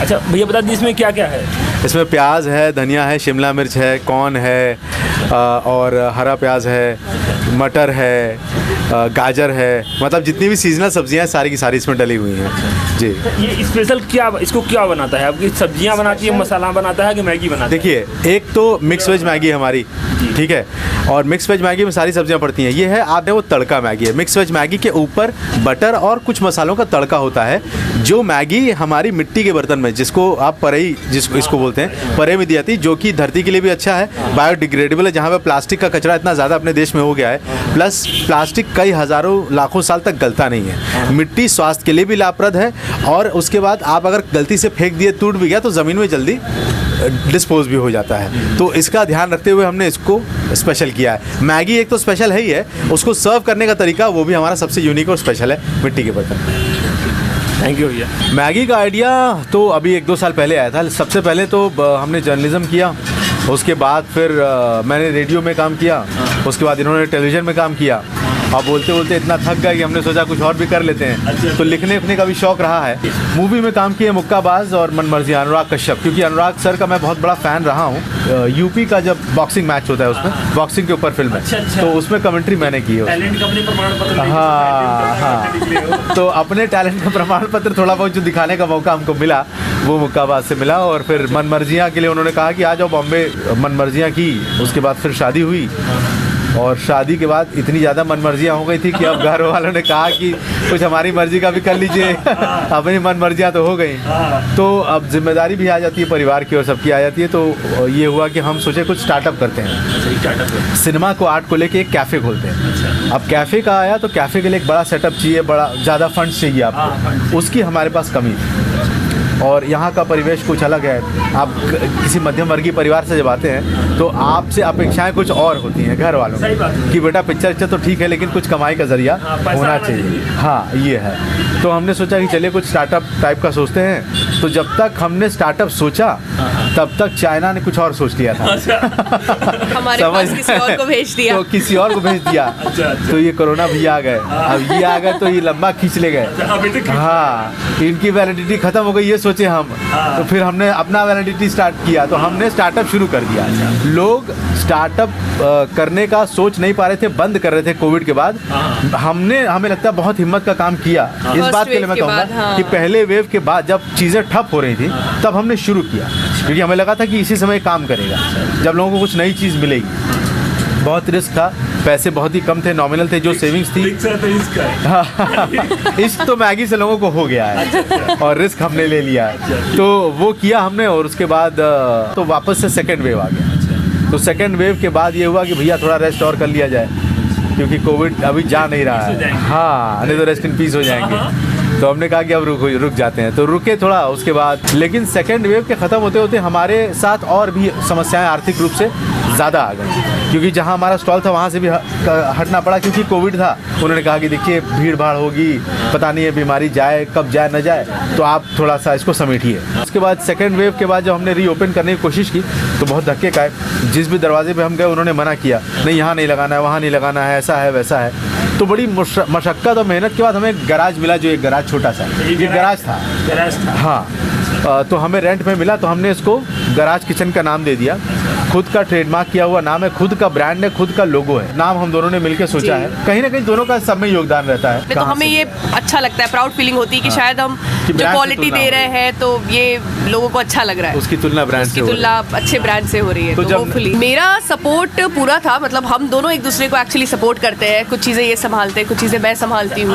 अच्छा भैया बता दीजिए इसमें क्या क्या है? इसमें प्याज है, धनिया है, शिमला मिर्च है, कॉर्न है और हरा प्याज है, मटर है, गाजर है, मतलब जितनी भी सीजनल सब्जियां हैं सारी की सारी इसमें डली हुई हैं जी। ये स्पेशल क्या, इसको क्या बनाता है? आपकी सब्जियां बनाती है, मसाला बनाता है कि मैगी बनाता है? देखिए, एक तो मिक्स वेज मैगी है हमारी, ठीक है, और मिक्स वेज मैगी में सारी सब्जियां पड़ती हैं। ये है आपने वो तड़का मैगी है। मिक्स वेज मैगी के ऊपर बटर और कुछ मसालों का तड़का होता है। जो मैगी हमारी मिट्टी के बर्तन में, जिसको आप परई इसको बोलते हैं, परई में दी जाती है, जो कि धरती के लिए भी अच्छा है, बायोडिग्रेडेबल है। जहाँ पे प्लास्टिक का कचरा इतना ज़्यादा अपने देश में हो गया है, प्लस प्लास्टिक कई हज़ारों लाखों साल तक गलता नहीं है। मिट्टी स्वास्थ्य के लिए भी लाभप्रद है, और उसके बाद आप अगर गलती से फेंक दिए, टूट भी गया तो ज़मीन में जल्दी डिस्पोज भी हो जाता है। तो इसका ध्यान रखते हुए हमने इसको स्पेशल किया है। मैगी एक तो स्पेशल है ही है, उसको सर्व करने का तरीका वो भी हमारा सबसे यूनिक और स्पेशल है मिट्टी के बर्तन में। थैंक यू भैया। मैगी का आइडिया तो अभी 1-2 साल पहले आया था। सबसे पहले तो हमने जर्नलिज्म किया, उसके बाद फिर मैंने रेडियो में काम किया, उसके बाद इन्होंने टेलीविज़न में काम किया। अब बोलते बोलते इतना थक गए कि हमने सोचा कुछ और भी कर लेते हैं। अच्छा। तो लिखने उखने का भी शौक़ रहा है। मूवी में काम किए मुक्काबाज और मनमर्जी, अनुराग कश्यप, क्योंकि अनुराग सर का मैं बहुत बड़ा फ़ैन रहा हूँ। यूपी का जब बॉक्सिंग मैच होता है उसमें, बॉक्सिंग के ऊपर फिल्म है। अच्छा। तो उसमें कमेंट्री मैंने की है। टैलेंट का अपने प्रमाण पत्र। हाँ, तो अपने टैलेंट का प्रमाण पत्र थोड़ा बहुत जो दिखाने का मौका हमको मिला वो मुक्काबाज से मिला। और फिर मनमर्जियाँ के लिए उन्होंने कहा कि आ जाओ बॉम्बे, मनमर्जियाँ की। उसके बाद फिर शादी हुई, और शादी के बाद इतनी ज़्यादा मनमर्जियाँ हो गई थी कि अब घर वालों ने कहा कि कुछ हमारी मर्जी का भी कर लीजिए। अपनी मनमर्जियाँ तो हो गई, तो अब जिम्मेदारी भी आ जाती है परिवार की और सबकी आ जाती है। तो ये हुआ कि हम सोचे कुछ स्टार्टअप करते हैं, सिनेमा को, आर्ट को लेके एक कैफ़े खोलते हैं। अब कैफ़े का आया तो कैफ़े के लिए एक बड़ा सेटअप चाहिए, बड़ा ज़्यादा फंड्स चाहिए आपको, उसकी हमारे पास कमी थी। और यहाँ का परिवेश कुछ अलग है। आप किसी मध्यम वर्गीय परिवार से जब आते हैं तो आपसे अपेक्षाएं कुछ और होती हैं घर वालों की, बेटा पिक्चर तो ठीक है लेकिन कुछ कमाई का जरिया होना चाहिए। हाँ, ये है। तो हमने सोचा कि चलिए कुछ स्टार्टअप टाइप का सोचते हैं। तो जब तक हमने स्टार्टअप सोचा तब तक चाइना ने कुछ और सोच लिया था। हमारे पास किसी और को भेज दिया। तो किसी और को भेज दिया। तो ये कोरोना भी आ गए। अब ये आ गए तो ये लंबा खींच ले गए। हाँ, इनकी वैलिडिटी खत्म हो गई ये सोचे हम। तो फिर हमने अपना वैलिडिटी स्टार्ट किया, तो हमने स्टार्टअप शुरू कर दिया। लोग स्टार्टअप करने का सोच नहीं पा रहे थे, बंद कर रहे थे कोविड के बाद। हमें लगता है बहुत हिम्मत का काम किया। इस बात के लिए मैं कहूँगा कि पहले वेव के बाद जब चीज़ें ठप हो रही थी तब हमने शुरू किया, क्योंकि हमें लगा था कि इसी समय काम करेगा, जब लोगों को कुछ नई चीज़ मिलेगी। बहुत रिस्क था, पैसे बहुत ही कम थे, नॉमिनल थे, जो सेविंग्स थी। इश्क तो मैगी से लोगों को हो गया है और रिस्क हमने ले लिया है। तो वो किया हमने, और उसके बाद तो वापस से सेकेंड वेव आ गया। तो सेकेंड वेव के बाद ये हुआ कि भैया थोड़ा रेस्ट और कर लिया जाए, क्योंकि कोविड अभी जा नहीं रहा है। हाँ, नहीं तो रेस्ट इन पीस हो जाएंगे। तो हमने कहा कि अब रुक जाते हैं, तो रुके थोड़ा। उसके बाद लेकिन सेकेंड वेव के ख़त्म होते होते हमारे साथ और भी समस्याएं आर्थिक रूप से ज़्यादा आ गई, क्योंकि जहां हमारा स्टॉल था वहां से भी हटना पड़ा, क्योंकि कोविड था। उन्होंने कहा कि देखिए भीड़ भाड़ होगी, पता नहीं है बीमारी जाए कब जाए न जाए, तो आप थोड़ा सा इसको समेटिए। उसके बाद सेकेंड वेव के बाद जब हमने रीओपन करने की कोशिश की तो बहुत धक्के खाए। जिस भी दरवाजे पर हम गए उन्होंने मना किया, नहीं यहाँ नहीं लगाना है, वहाँ नहीं लगाना है, ऐसा है वैसा है। तो बड़ी मशक्क़त और मेहनत के बाद हमें एक गराज मिला, जो एक गराज छोटा सा, ये गराज था। हाँ, तो हमें रेंट में मिला, तो हमने इसको गराज किचन का नाम दे दिया। खुद का ट्रेडमार्क किया हुआ नाम है, खुद का ब्रांड है, खुद का लोगो है। नाम हम दोनों ने मिलकर सोचा है। कहीं ना कहीं दोनों का सब में योगदान रहता है। तो हमें ये अच्छा लगता है, प्राउड फीलिंग होती है कि शायद हम जो क्वालिटी दे रहे हैं तो ये लोगों को अच्छा लग रहा है। उसकी तुलना ब्रांड से, अच्छे ब्रांड से हो रही है। तो होपफुली मेरा सपोर्ट पूरा था, मतलब हम दोनों एक दूसरे को एक्चुअली सपोर्ट करते हैं। कुछ चीज़ें ये संभालते हैं, कुछ चीज़ें मैं संभालती हूँ।